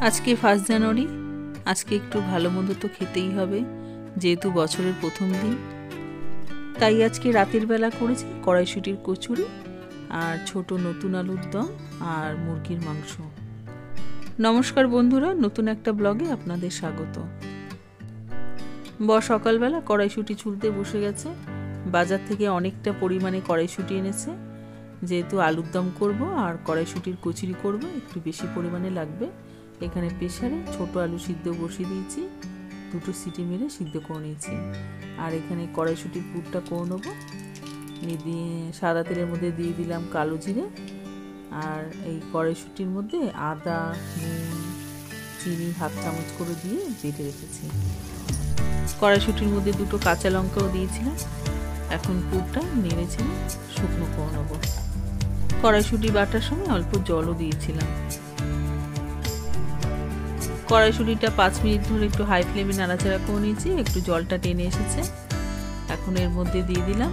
আজকে 1 জানুয়ারি। আজকে একটু ভালো মন্দ তো খেতেই হবে, যেহেতু বছরের প্রথম দিন। তাই আজকে রাতের বেলা করেছি কড়াইশুঁটির কচুরি আর ছোট নতুন আলুর দম আর মুরগির মাংস। নমস্কার বন্ধুরা, নতুন একটা ব্লগে আপনাদের স্বাগত। সকালবেলা কড়াইশুঁটি ছুলতে বসে গেছে। বাজার থেকে অনেকটা পরিমাণে কড়াইশুঁটি এনেছে, যেহেতু আলুর দম করব আর কড়াইশুঁটির কচুরি করব, একটু বেশি পরিমাণে লাগবে। এখানে প্রেসারে ছোট আলু সিদ্ধ বসিয়ে দিয়েছি, 2টো সিটি মেরে সিদ্ধ করে নিয়েছি। আর এখানে কড়াইশুঁটির পুরটা করে নেবো। দিয়ে সাদা তেলের মধ্যে দিয়ে দিলাম কালো জিরে, আর এই কড়াইশুঁটির মধ্যে আদা, নুন, চিনি 1/2 চামচ করে দিয়ে বেটে রেখেছি। কড়াইশুঁটির মধ্যে 2টো কাঁচা লঙ্কাও দিয়েছিলাম। এখন পুরটা নেড়েছি, শুকনো করে নেবো। কড়াইশুঁটি বাটার সময় অল্প জলও দিয়েছিলাম। কড়াইশুঁটিটা 5 মিনিট ধরে একটু হাই ফ্লেমে নাড়াচাড়া করে নিয়েছি, একটু জলটা টেনে এসেছে। এখন এর মধ্যে দিয়ে দিলাম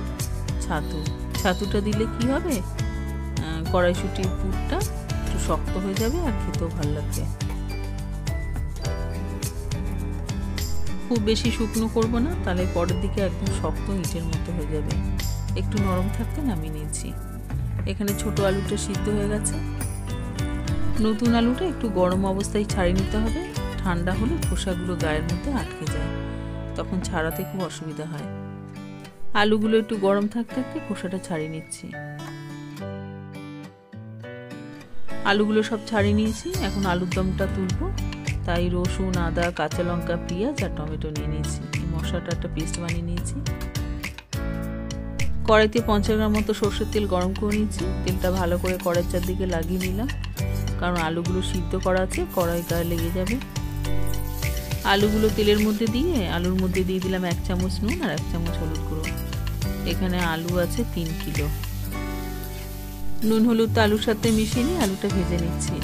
ছাতু। ছাতুটা দিলে কি হবে, কড়াইশুঁটির পুরটা একটু শক্ত হয়ে যাবে আর খেতেও ভালো লাগবে। খুব বেশি শুকনো করব না, তাহলে পরের দিকে একদম শক্ত ইটের মতো হয়ে যাবে। একটু নরম থাকতে নামিয়ে নিয়েছি। এখানে ছোট আলুটা সিদ্ধ হয়ে গেছে। নতুন আলুটা একটু গরম অবস্থায় ছাড়িয়ে নিতে হবে, ঠান্ডা হলে খোসাগুলো গায়ের মধ্যে আটকে যায়, তখন ছাড়াতে খুব অসুবিধা হয়। আলুগুলো একটু গরম থাকতে থাকতে খোসাটা ছাড়িয়ে নিচ্ছি। আলুগুলো সব ছাড়িয়ে নিয়েছি। এখন আলুর দমটা তুলব, তাই রসুন, আদা, কাঁচা লঙ্কা, পেঁয়াজ আর টমেটো নিয়ে নিয়েছি। এই মশলাটা একটা পেস্ট বানিয়ে নিয়েছি। কড়াইতে 50 গ্রাম মতো সর্ষের তেল গরম করে নিয়েছি। তেলটা ভালো করে কড়াইয়ের চারদিকে লাগিয়ে নিলাম, কারণ আলুগুলো সিদ্ধ করা আছে, কড়াই গায়ে লেগে যাবে। আলুগুলো তেলের মধ্যে দিয়ে আলুর মধ্যে দিয়ে দিলাম 1 চামচ নুন আর 1 চামচ হলুদ গুঁড়ো। এখানে আলু আছে 3 কিলো। নুন হলুদটা আলুর সাথে মিশিয়ে নিয়ে আলুটা ভেজে নিচ্ছি।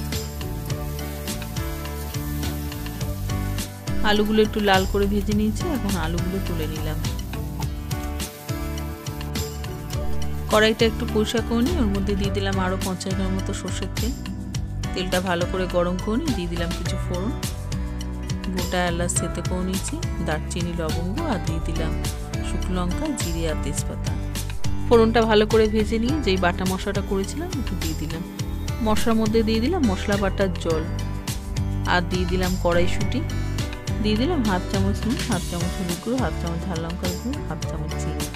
আলুগুলো একটু লাল করে ভেজে নিয়েছি। এখন আলুগুলো তুলে নিলাম। কড়াইটা একটু পরিষ্কার করে নিয়ে ওর মধ্যে দিয়ে দিলাম আরও 50 গ্রাম মতো সর্ষের তেল। তেলটা ভালো করে গরম করে নিয়ে দিয়ে দিলাম কিছু ফোড়ন, গোটা এলাচ থেতে করে নিয়েছি, দারচিনি, লবঙ্গ, আর দিয়ে দিলাম শুকনো লঙ্কা, জিরে আর তেজপাতা। ফোড়নটা ভালো করে ভেজে নিয়ে যেই বাটা মশলাটা করেছিলাম একটু দিয়ে দিলাম। মশলার মধ্যে দিয়ে দিলাম মশলা বাটার জল, আর দিয়ে দিলাম কড়াইশুঁটি, দিয়ে দিলাম 1/2 চামচ নুন, 1/2 চামচ হলুদ গুঁড়ো, 1/2 চামচ ঝাল লঙ্কার গুঁড়ো, 1/2 চামচ চিনি।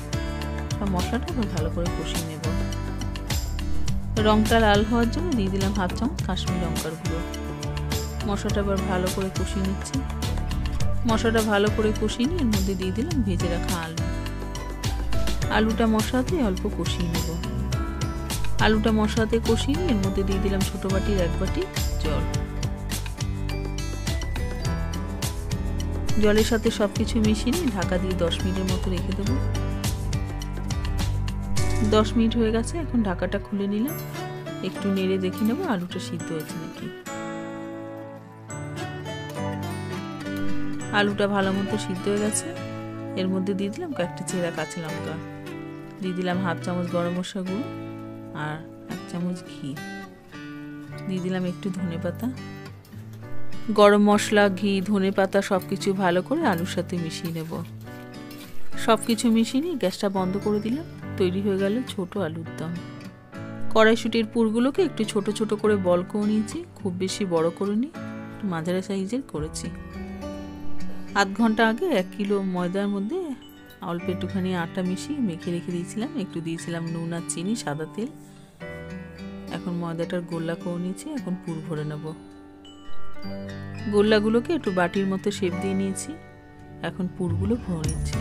মশলাটা ভালো করে কষিয়ে নেব। রংটা লাল হওয়ার জন্য দিয়ে দিলাম 1/2 চামচ কাশ্মীরি লঙ্কার গুঁড়ো। মশলাটা এবার ভালো করে কষিয়ে নিচ্ছি। মশলাটা ভালো করে কষিয়ে নিয়ে এর মধ্যে দিয়ে দিলাম ভেজে রাখা আলু। আলুটা মশলাতে অল্প কষিয়ে নেব। আলুটা মশলাতে কষিয়ে নিয়ে এর মধ্যে দিয়ে দিলাম ছোট বাটির 1 বাটি জল। জলের সাথে সবকিছু মিশিয়ে নিয়ে ঢাকা দিয়ে 10 মিনিটের মতো রেখে দেবো। 10 মিনিট হয়ে গেছে। এখন ঢাকাটা খুলে নিলাম, একটু নেড়ে দেখে নেবো আলুটা সিদ্ধ হয়েছে নাকি। আলুটা ভালো মতো সিদ্ধ হয়ে গেছে। এর মধ্যে দিয়ে দিলাম কয়েকটা চেরা কাঁচা লঙ্কা, দিয়ে দিলাম 1/2 চামচ গরম মশলা গুঁড়ো আর 1 চামচ ঘি, দিয়ে দিলাম একটু ধনেপাতা। গরম মশলা, ঘি, ধনেপাতা সবকিছু ভালো করে আলুর সাথে মিশিয়ে নেব। সবকিছু মিশিয়ে নিয়ে গ্যাসটা বন্ধ করে দিলাম। তৈরি হয়ে গেল ছোট আলুর দম। কড়াইশুঁটির পুরগুলোকে একটু ছোট ছোট করে বল করে নিয়েছি, খুব বেশি বড় করিনি, একটু মাঝারি সাইজের করেছি। আধ ঘন্টা আগে 1 কিলো ময়দার মধ্যে অল্প একটুখানি আটা মিশিয়ে মেখে রেখে দিয়েছিলাম। একটু দিয়েছিলাম নুন আর চিনি, সাদা তেল। এখন ময়দাটার গোল্লা করে নিয়েছি। এখন পুর ভরে নেব। গোল্লাগুলোকে একটু বাটির মতো শেপ দিয়ে নিয়েছি। এখন পুরগুলো ভরে নিচ্ছি।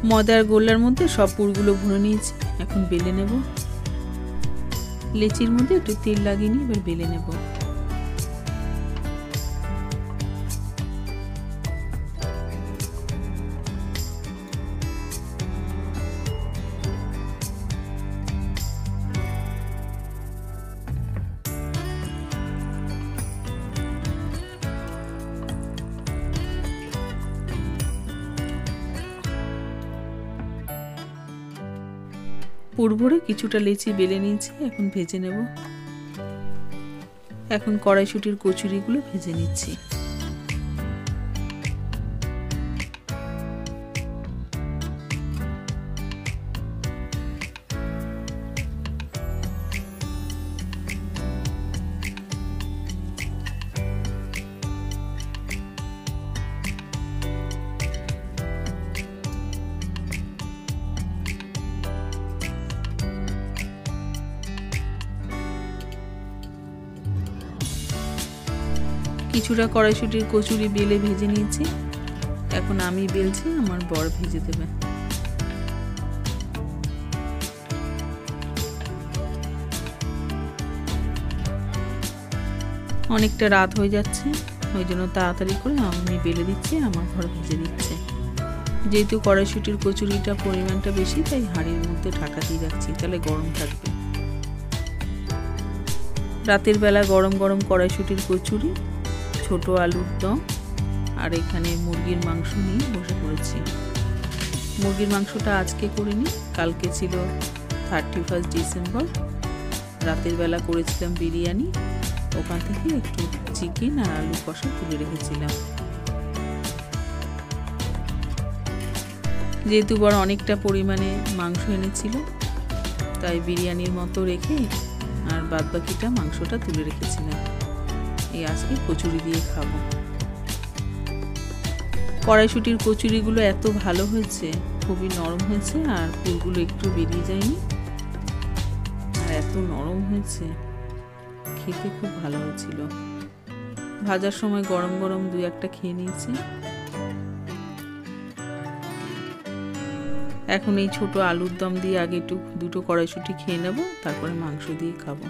ময়দার গোল্লার মধ্যে সব পুরগুলো ভরে নিয়েছি। এখন বেলে নেব। লেচির মধ্যে একটু তেল লাগিয়ে নিয়ে এবার বেলে নেব। পুর ভরে কিছুটা লেচি বেলে নিয়েছি, এখন ভেজে নেব। এখন কড়াইশুঁটির কচুরিগুলো ভেজে নিচ্ছি। কিছুটা কড়াইশুঁটির কচুরি বেলে ভেজে নিয়েছি, এখন আমি বেলছি, আমার বর ভেজে দেবে। অনেকটা রাত হয়ে যাচ্ছে, ওই জন্য তাড়াতাড়ি করে আমি বেলে দিচ্ছি, আমার ঘর ভেজে দিচ্ছে। যেহেতু কড়াইশুঁটির কচুরিটা পরিমাণটা বেশি, তাই হাঁড়ির মধ্যে ঢাকা দিয়ে রাখছি, তাহলে গরম থাকবে। রাতের বেলা গরম গরম কড়াইশুঁটির কচুরি, ছোট আলুর দম আর এখানে মুরগির মাংস নিয়ে বসে পড়েছি। মুরগির মাংসটা আজকে করিনি, কালকে ছিল 31 ডিসেম্বর। রাতের বেলা করেছিলাম বিরিয়ানি, ওখান থেকে একটু চিকেন আর আলু কষা তুলে রেখেছিলাম। যেহেতু বড় অনেকটা পরিমাণে মাংস এনেছিল, তাই বিরিয়ানির মতো রেখে আর বাদবাকিটা মাংসটা তুলে রেখেছিলাম। এই আজকে কচুরি দিয়ে খাবো। কড়াইশুঁটির কচুরিগুলো এত ভালো হয়েছে, খুবই নরম হয়েছে, আর পুরগুলো একটু বেরিয়ে যায়নি, আর এত নরম হয়েছে, খেতে খুব ভালো হয়েছিল। ভাজার সময় গরম গরম দুই একটা খেয়ে নিয়েছি। এখন এই ছোট আলুর দম দিয়ে আগে দুটো কড়াইশুঁটি খেয়ে নেব, তারপরে মাংস দিয়ে খাবো।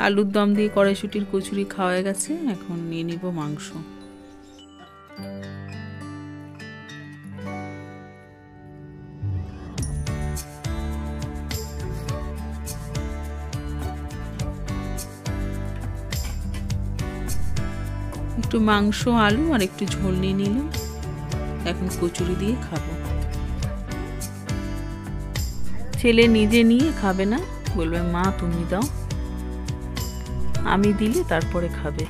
আলুর দম দিয়ে কড়াইশুঁটির কচুরি খাওয়া গেছে, এখন নিয়ে নিব মাংস। একটু মাংস, আলু আর একটু ঝোল নিয়ে নিলাম, এখন কচুরি দিয়ে খাবো। ছেলে নিজে নিয়ে খাবে না, বলবে মা তুমি দাও, আমি দিলে তারপরে খাবে।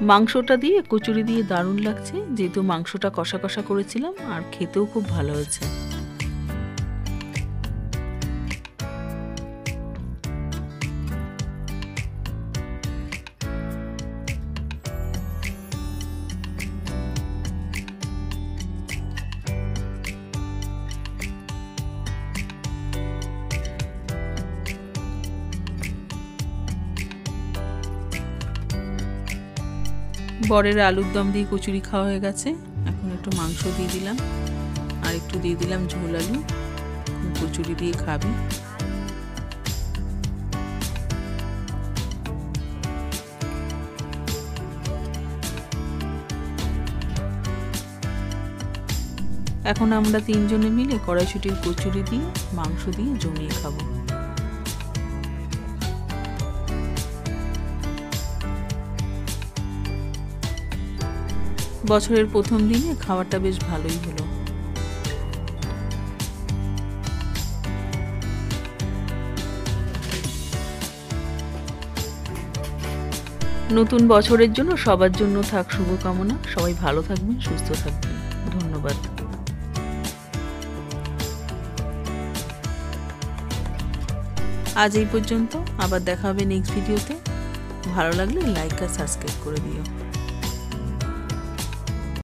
মাংসটা দিয়ে কচুরি দিয়ে দারুণ লাগছে, যেহেতু মাংসটা কষা কষা করেছিলাম, আর খেতেও খুব ভালো হয়েছে। বরের আলুর দম দিয়ে কচুরি খাওয়া হয়ে গেছে, এখন একটু মাংস দিয়ে দিলাম, আর একটু দিয়ে দিলাম ঝোল আলু, কচুরি দিয়ে খাবে। এখন আমরা তিনজনে মিলে কড়াইশুঁটির কচুরি দিয়ে মাংস দিয়ে জমিয়ে খাবো। বছরের প্রথম দিনে খাওয়াটা বেশ ভালোই হলো। নতুন বছরের জন্য সবার জন্য থাক শুভকামনা। সবাই ভালো থাকবেন, সুস্থ থাকবেন। ধন্যবাদ। আজ এই পর্যন্ত, আবার দেখা হবে নেক্সট ভিডিওতে। ভালো লাগলে লাইক আর সাবস্ক্রাইব করে দিও।